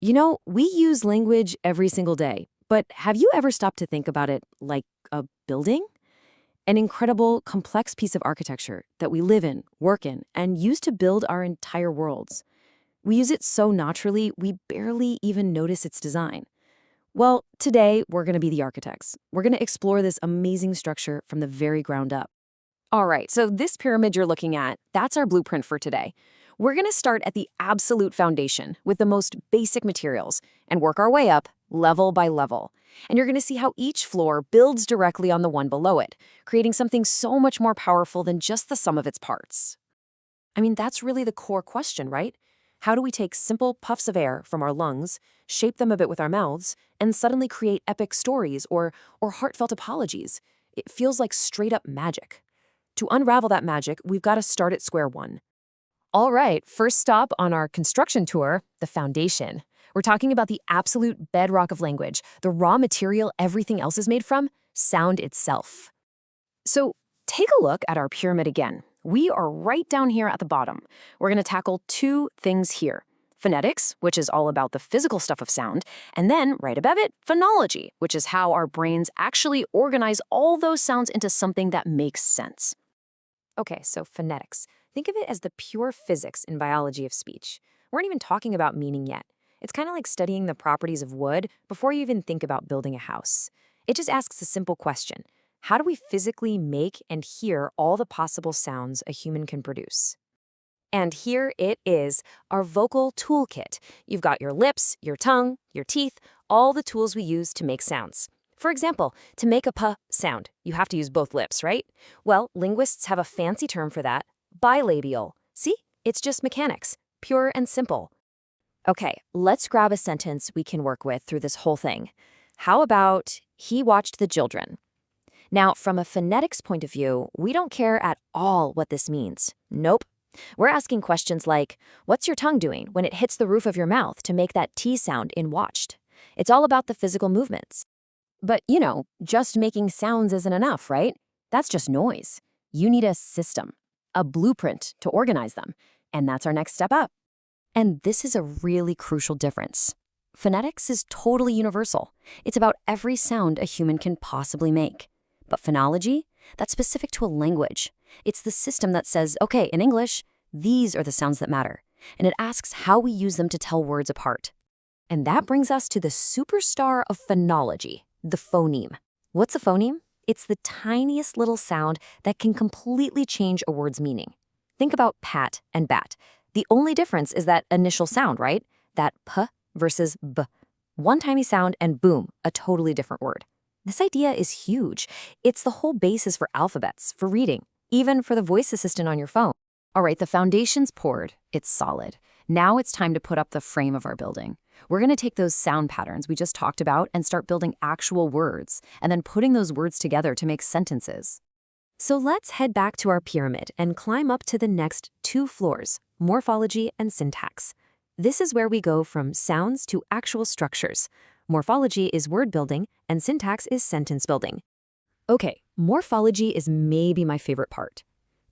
We use language every single day, but have you ever stopped to think about it like a building? An incredible, complex piece of architecture that we live in, work in, and use to build our entire worlds. We use it so naturally, we barely even notice its design. Well, today, we're going to be the architects. We're going to explore this amazing structure from the very ground up. All right, so this pyramid you're looking at, that's our blueprint for today. We're going to start at the absolute foundation with the most basic materials and work our way up level by level. And you're going to see how each floor builds directly on the one below it, creating something so much more powerful than just the sum of its parts. I mean, that's really the core question, right? How do we take simple puffs of air from our lungs, shape them a bit with our mouths, and suddenly create epic stories or heartfelt apologies? It feels like straight up magic. To unravel that magic, we've got to start at square one. All right, first stop on our construction tour, the foundation. We're talking about the absolute bedrock of language, the raw material everything else is made from, sound itself. So take a look at our pyramid again. We are right down here at the bottom. We're going to tackle two things here. Phonetics, which is all about the physical stuff of sound, and then, right above it, phonology, which is how our brains actually organize all those sounds into something that makes sense. Okay, so phonetics. Think of it as the pure physics in biology of speech. We aren't even talking about meaning yet. It's kind of like studying the properties of wood before you even think about building a house. It just asks a simple question. How do we physically make and hear all the possible sounds a human can produce? And here it is, our vocal toolkit. You've got your lips, your tongue, your teeth, all the tools we use to make sounds. For example, to make a p sound, you have to use both lips, right? Well, linguists have a fancy term for that, bilabial. See? It's just mechanics, pure and simple. Okay, let's grab a sentence we can work with through this whole thing. How about, he watched the children? Now, from a phonetics point of view, we don't care at all what this means. Nope. We're asking questions like, what's your tongue doing when it hits the roof of your mouth to make that T sound in watched? It's all about the physical movements. But, just making sounds isn't enough, right? That's just noise. You need a system, a blueprint to organize them. And that's our next step up. And this is a really crucial difference. Phonetics is totally universal. It's about every sound a human can possibly make. But phonology, that's specific to a language. It's the system that says, okay, in English, these are the sounds that matter. And it asks how we use them to tell words apart. And that brings us to the superstar of phonology, the phoneme. What's a phoneme? It's the tiniest little sound that can completely change a word's meaning. Think about pat and bat. The only difference is that initial sound, right? That p versus b. One tiny sound and boom, a totally different word. This idea is huge. It's the whole basis for alphabets, for reading, even for the voice assistant on your phone. All right, the foundation's poured. It's solid. Now it's time to put up the frame of our building. We're going to take those sound patterns we just talked about and start building actual words, and then putting those words together to make sentences. So let's head back to our pyramid and climb up to the next two floors, morphology and syntax. This is where we go from sounds to actual structures. Morphology is word building, and syntax is sentence building. Okay, morphology is maybe my favorite part.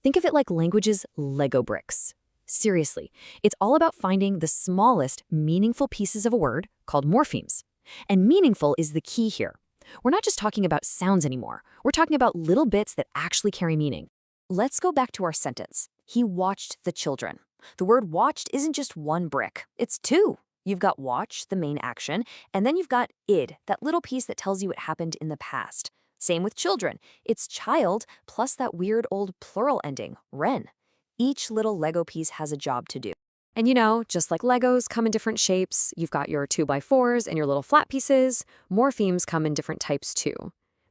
Think of it like language's Lego bricks. Seriously, it's all about finding the smallest, meaningful pieces of a word, called morphemes. And meaningful is the key here. We're not just talking about sounds anymore. We're talking about little bits that actually carry meaning. Let's go back to our sentence. He watched the children. The word watched isn't just one brick, it's two. You've got watch, the main action, and then you've got id, that little piece that tells you it happened in the past. Same with children. It's child plus that weird old plural ending, ren. Each little Lego piece has a job to do. And just like Legos come in different shapes, you've got your 2x4s and your little flat pieces, morphemes come in different types too.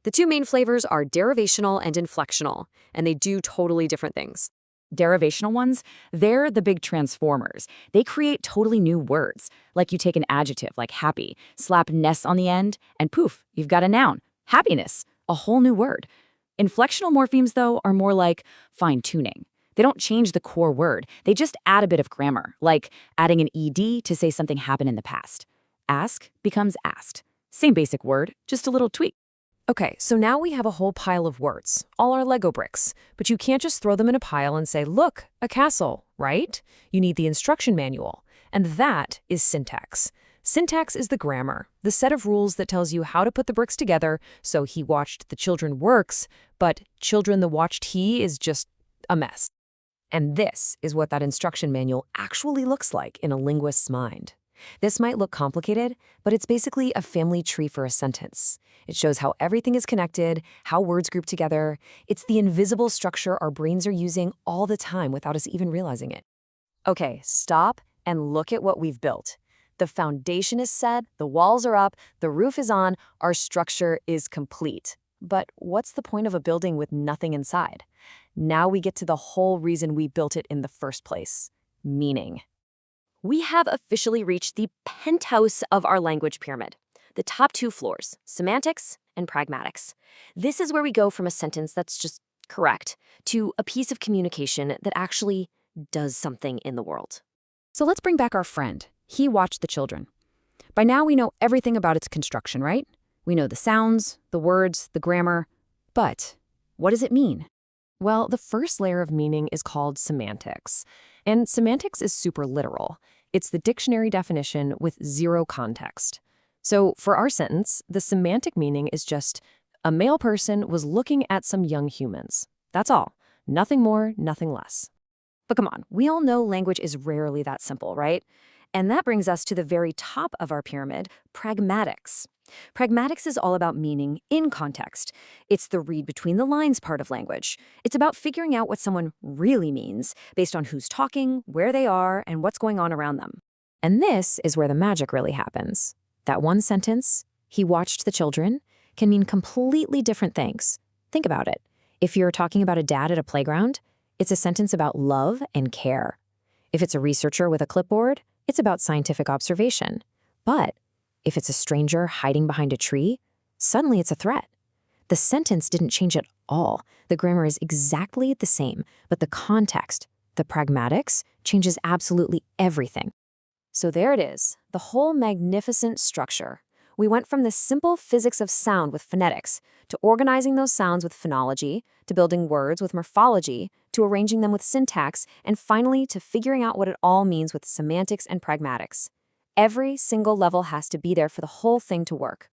The two main flavors are derivational and inflectional, and they do totally different things. Derivational ones, they're the big transformers. They create totally new words. Like you take an adjective like happy, slap ness on the end, and poof, you've got a noun, happiness, a whole new word. Inflectional morphemes, though, are more like fine-tuning. They don't change the core word. They just add a bit of grammar, like adding an ed to say something happened in the past. Ask becomes asked. Same basic word, just a little tweak. Okay, so now we have a whole pile of words, all our Lego bricks. But you can't just throw them in a pile and say, look, a castle, right? You need the instruction manual. And that is syntax. Syntax is the grammar, the set of rules that tells you how to put the bricks together, so he watched the children works, but children the watched he is just a mess. And this is what that instruction manual actually looks like in a linguist's mind. This might look complicated, but it's basically a family tree for a sentence. It shows how everything is connected, how words group together. It's the invisible structure our brains are using all the time without us even realizing it. Okay, stop and look at what we've built. The foundation is set, the walls are up, the roof is on, our structure is complete. But what's the point of a building with nothing inside? Now we get to the whole reason we built it in the first place: meaning. We have officially reached the penthouse of our language pyramid, the top two floors, semantics and pragmatics. This is where we go from a sentence that's just correct to a piece of communication that actually does something in the world. So let's bring back our friend. He watched the children. By now we know everything about its construction, right? We know the sounds, the words, the grammar. But what does it mean? Well, the first layer of meaning is called semantics. And semantics is super literal. It's the dictionary definition with zero context. So for our sentence, the semantic meaning is just a male person was looking at some young humans. That's all. Nothing more, nothing less. But come on, we all know language is rarely that simple, right? And that brings us to the very top of our pyramid, pragmatics. Pragmatics is all about meaning in context. It's the read between the lines part of language. It's about figuring out what someone really means based on who's talking, where they are, and what's going on around them. And this is where the magic really happens. That one sentence, he watched the children, can mean completely different things. Think about it. If you're talking about a dad at a playground, it's a sentence about love and care. If it's a researcher with a clipboard, it's about scientific observation. But if it's a stranger hiding behind a tree, suddenly it's a threat. The sentence didn't change at all. The grammar is exactly the same, but the context, the pragmatics, changes absolutely everything. So there it is, the whole magnificent structure. We went from the simple physics of sound with phonetics, to organizing those sounds with phonology, to building words with morphology, to arranging them with syntax, and finally to figuring out what it all means with semantics and pragmatics. Every single level has to be there for the whole thing to work.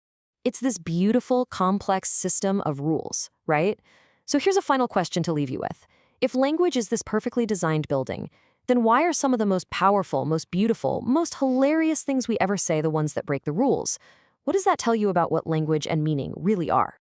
It's this beautiful, complex system of rules, right? So here's a final question to leave you with. If language is this perfectly designed building, then why are some of the most powerful, most beautiful, most hilarious things we ever say the ones that break the rules? What does that tell you about what language and meaning really are?